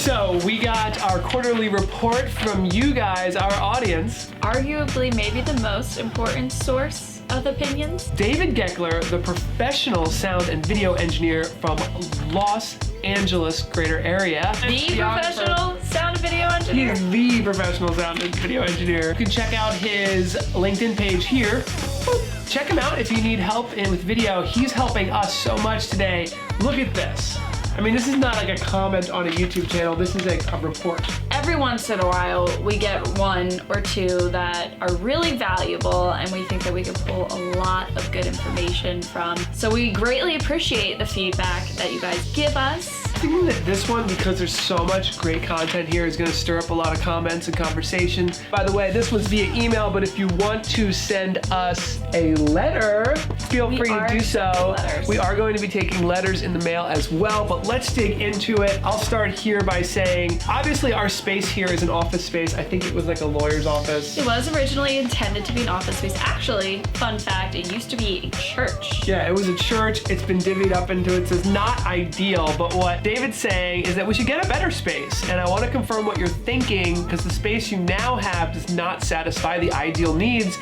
So we got our quarterly report from you guys, our audience. Arguably maybe the most important source of opinions. David Geckler, the professional sound and video engineer from Los Angeles greater area. The professional sound and video engineer. He's the professional sound and video engineer. You can check out his LinkedIn page here. Check him out if you need help with video. He's helping us so much today. Look at this. I mean, this is not like a comment on a YouTube channel. This is a report. Every once in a while, we get one or two that are really valuable and we think that we can pull a lot of good information from. So we greatly appreciate the feedback that you guys give us. I think that this one, because there's so much great content here, is gonna stir up a lot of comments and conversation. By the way, this was via email, but if you want to send us a letter, feel free to do so. We are going to be taking letters in the mail as well, but let's dig into it. I'll start here by saying, obviously our space here is an office space. I think it was like a lawyer's office. It was originally intended to be an office space. Actually, fun fact, it used to be a church. Yeah, it was a church. It's been divvied up into it. So it's not ideal, but what David's saying is that we should get a better space. And I want to confirm what you're thinking, because the space you now have does not satisfy the ideal needs.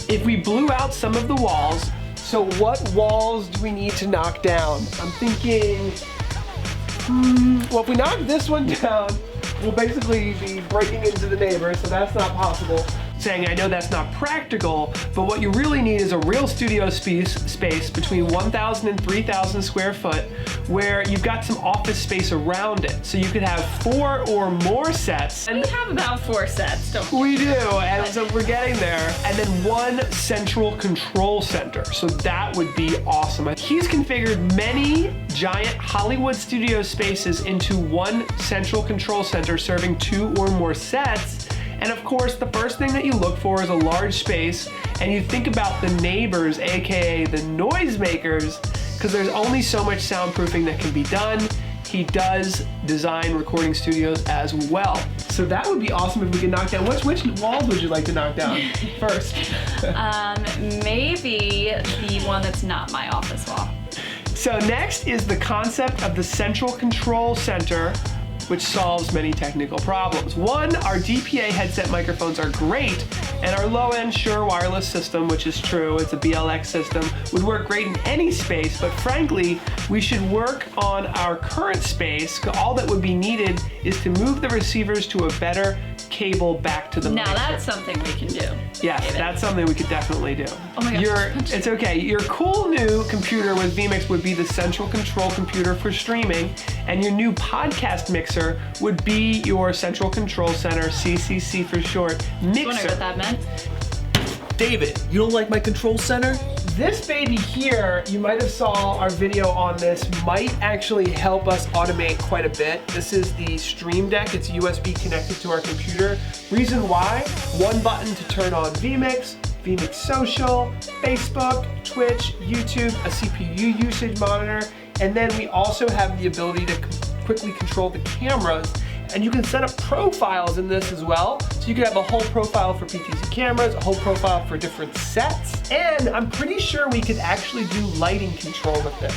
If we blew out some of the walls, so what walls do we need to knock down? I'm thinking, well, if we knock this one down, we'll basically be breaking into the neighbors, so that's not possible. Saying, I know that's not practical, but what you really need is a real studio space between 1,000 and 3,000 square foot, where you've got some office space around it. So you could have 4 or more sets. And we have about 4 sets, don't we? We do, and so we're getting there. And then one central control center. So that would be awesome. He's configured many giant Hollywood studio spaces into one central control center serving 2 or more sets. And of course, the first thing that you look for is a large space, and you think about the neighbors, AKA the noisemakers, because there's only so much soundproofing that can be done. He does design recording studios as well. So that would be awesome if we could knock down. Which walls would you like to knock down first? Maybe the one that's not my office wall. So next is the concept of the central control center, which solves many technical problems. One, our DPA headset microphones are great, and our low-end Shure wireless system, which is true, it's a BLX system, would work great in any space, but frankly, we should work on our current space. All that would be needed is to move the receivers to a better cable back to the mixer. Now that's something we can do. Yes, David. that's something we could definitely do. Oh my gosh. It's okay. Your cool new computer with vMix would be the central control computer for streaming, and your new podcast mixer would be your central control center, CCC for short, mixer. Wondering what that meant. David, you don't like my control center? This baby here, you might have saw our video on this, might actually help us automate quite a bit. This is the Stream Deck. It's USB connected to our computer. Reason why? One button to turn on vMix, vMix Social, Facebook, Twitch, YouTube, a CPU usage monitor, and then we also have the ability to quickly control the cameras. And you can set up profiles in this as well. So you can have a whole profile for PTZ cameras, a whole profile for different sets. And I'm pretty sure we could actually do lighting control with this.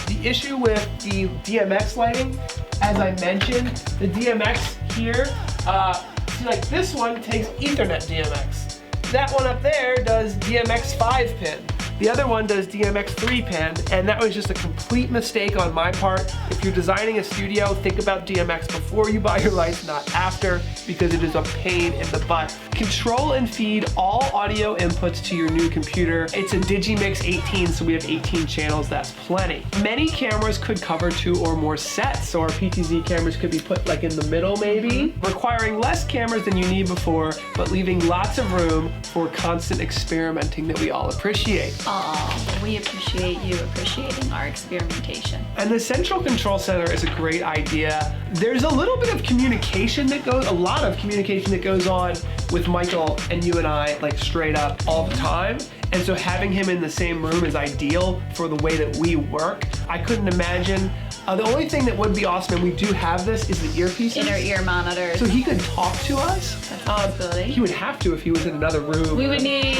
The issue with the DMX lighting, as I mentioned, the DMX here, see like this one takes Ethernet DMX. That one up there does DMX 5 pin. The other one does DMX 3 pin, and that was just a complete mistake on my part. If you're designing a studio, think about DMX before you buy your lights, not after, because it is a pain in the butt. Control and feed all audio inputs to your new computer. It's a Digimix 18, so we have 18 channels, that's plenty. Many cameras could cover 2 or more sets, so our PTZ cameras could be put like in the middle maybe, requiring less cameras than you need before, but leaving lots of room for constant experimenting that we all appreciate. Oh, we appreciate you appreciating our experimentation. And the central control center is a great idea. There's a little bit of communication that goes, a lot of communication that goes on with Michael and you and I, like straight up all the time. And so having him in the same room is ideal for the way that we work. I couldn't imagine. The only thing that would be awesome, and we do have this, is the earpieces. Inner ear monitors. So he could talk to us. That's a possibility. He would have to if he was in another room. We would need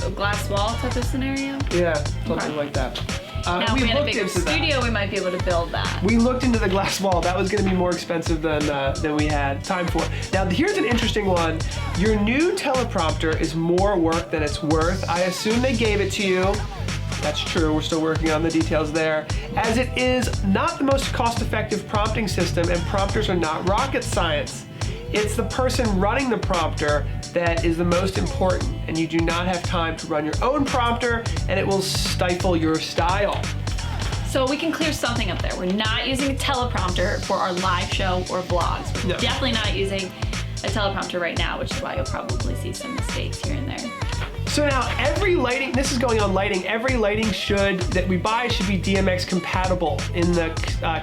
a glass wall type of scenario. Yeah, something like that. Now, if we had a bigger studio, we might be able to build that. We looked into the glass wall. That was going to be more expensive than we had time for. Now, here's an interesting one. Your new teleprompter is more work than it's worth. I assume they gave it to you. That's true, we're still working on the details there. As it is not the most cost-effective prompting system, and prompters are not rocket science. It's the person running the prompter that is the most important, and you do not have time to run your own prompter, and it will stifle your style. So we can clear something up there. We're not using a teleprompter for our live show or vlogs. We're definitely not using a teleprompter right now, which is why you'll probably see some mistakes here and there. So now every lighting, this is going on lighting, every lighting that we buy should be DMX compatible. In the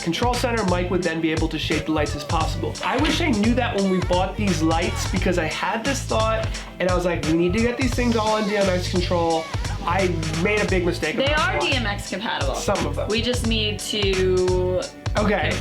control center, Mike would then be able to shade the lights as possible. I wish I knew that when we bought these lights, because I had this thought and I was like, we need to get these things all on DMX control. I made a big mistake. They are DMX compatible. Some of them. We just need to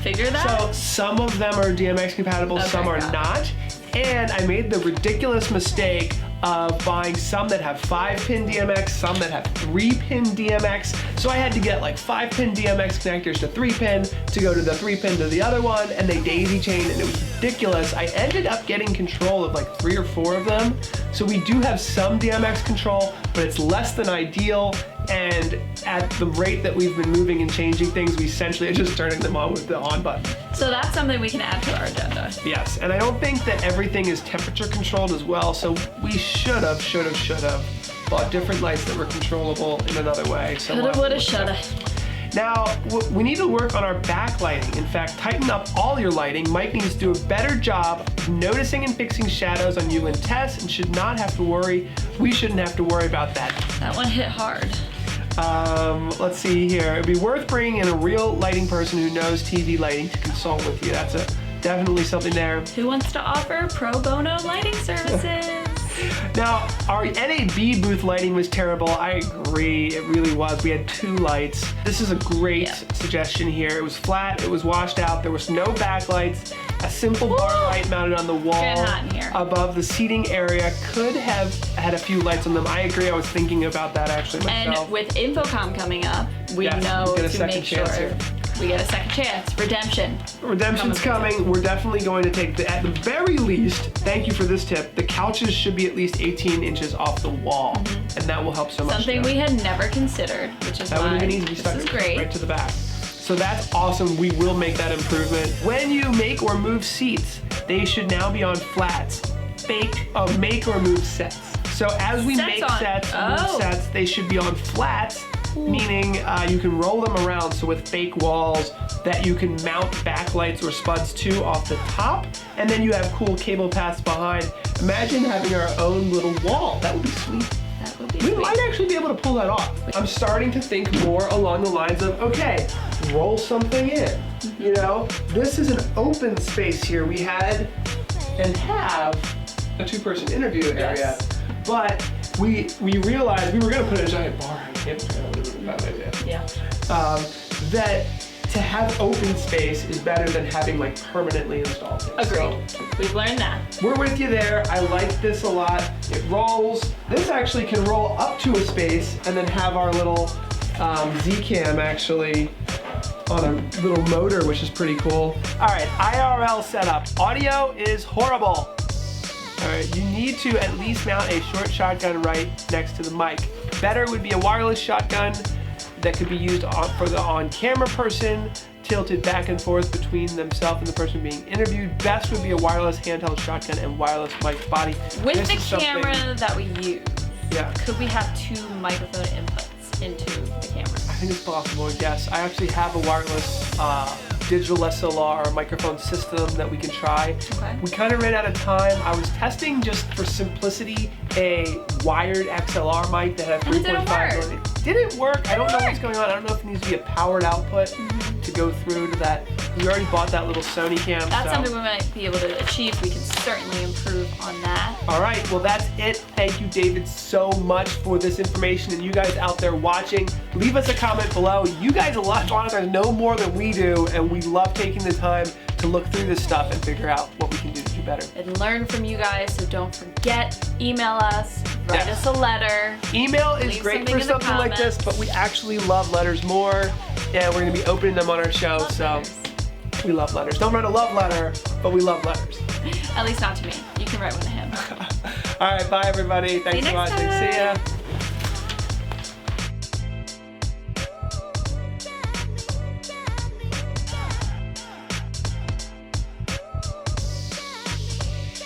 figure that. So some of them are DMX compatible, some are not. And I made the ridiculous mistake of buying some that have 5-pin DMX, some that have 3-pin DMX. So I had to get like 5-pin DMX connectors to 3-pin to go to the 3-pin to the other one, and they daisy chained, and it was ridiculous. I ended up getting control of like 3 or 4 of them. So we do have some DMX control, but it's less than ideal. And at the rate that we've been moving and changing things, we essentially are just turning them on with the on button. So that's something we can add to our agenda. Yes, and I don't think that everything is temperature controlled as well, so we should have bought different lights that were controllable in another way. So Coulda, woulda, shoulda. Now, we need to work on our backlighting. In fact, tighten up all your lighting. Mike needs to do a better job of noticing and fixing shadows on you and Tess, and should not have to worry. We shouldn't have to worry about that. That one hit hard. Let's see here. It'd be worth bringing in a real lighting person who knows TV lighting to consult with you. That's definitely something there. Who wants to offer pro bono lighting services? Now, our NAB booth lighting was terrible. I agree, it really was. We had 2 lights. This is a great suggestion here. It was flat, it was washed out, there was no backlights. A simple bar light mounted on the wall above the seating area could have had a few lights on them. I agree, I was thinking about that actually myself. And with Infocom coming up, we know to make sure we get a second chance. Redemption's coming. We're definitely going to take at the very least, thank you for this tip, the couches should be at least 18 inches off the wall, and that will help so much. Something we had never considered, which is that would have been easy. This is great. Right to the back. So that's awesome. We will make that improvement. When you make or move seats, they should now be on flats. Make or move sets. So as we make sets, move sets, they should be on flats, meaning you can roll them around. So with fake walls that you can mount backlights or spuds to off the top, and then you have cool cable paths behind. Imagine having our own little wall. That would be sweet. We might actually be able to pull that off. I'm starting to think more along the lines of, okay, roll something in. You know, this is an open space here. We had and have a 2-person interview area, but we realized we were gonna put a giant bar on campus. That would have been a bad idea. Yeah. That to have open space is better than having like permanently installed things. Agreed. So, we've learned that. We're with you there. I like this a lot. It rolls. This actually can roll up to a space and then have our little Z-cam actually on a little motor, which is pretty cool. All right, IRL setup. Audio is horrible. All right, you need to at least mount a short shotgun right next to the mic. Better would be a wireless shotgun that could be used for the on-camera person, tilted back and forth between themselves and the person being interviewed. Best would be a wireless handheld shotgun and wireless mic body. With the camera that we use, could we have 2 microphone inputs into the camera? I think it's possible, yes. I actually have a wireless digital SLR microphone system that we can try. Okay. We kind of ran out of time. I was testing, just for simplicity, a wired XLR mic that had 3.5 millimeter. Didn't work. I don't know what's going on. I don't know if it needs to be a powered output to go through to that. We already bought that little Sony cam. That's something we might be able to achieve. We can certainly improve on that. All right, well that's it. Thank you, David, so much for this information, and you guys out there watching, leave us a comment below. You guys know more than we do, and we love taking the time to look through this stuff and figure out what we can do to do better. And learn from you guys, so don't forget, email us, Write Yes. us a letter. Email is Leave great something for in the something like this, comments. but we actually love letters more, and we're gonna be opening them on our show, Love so letters. we love letters. Don't write a love letter, but we love letters. At least not to me. You can write one to him. All right, bye everybody. Thanks for next watching. See ya. time.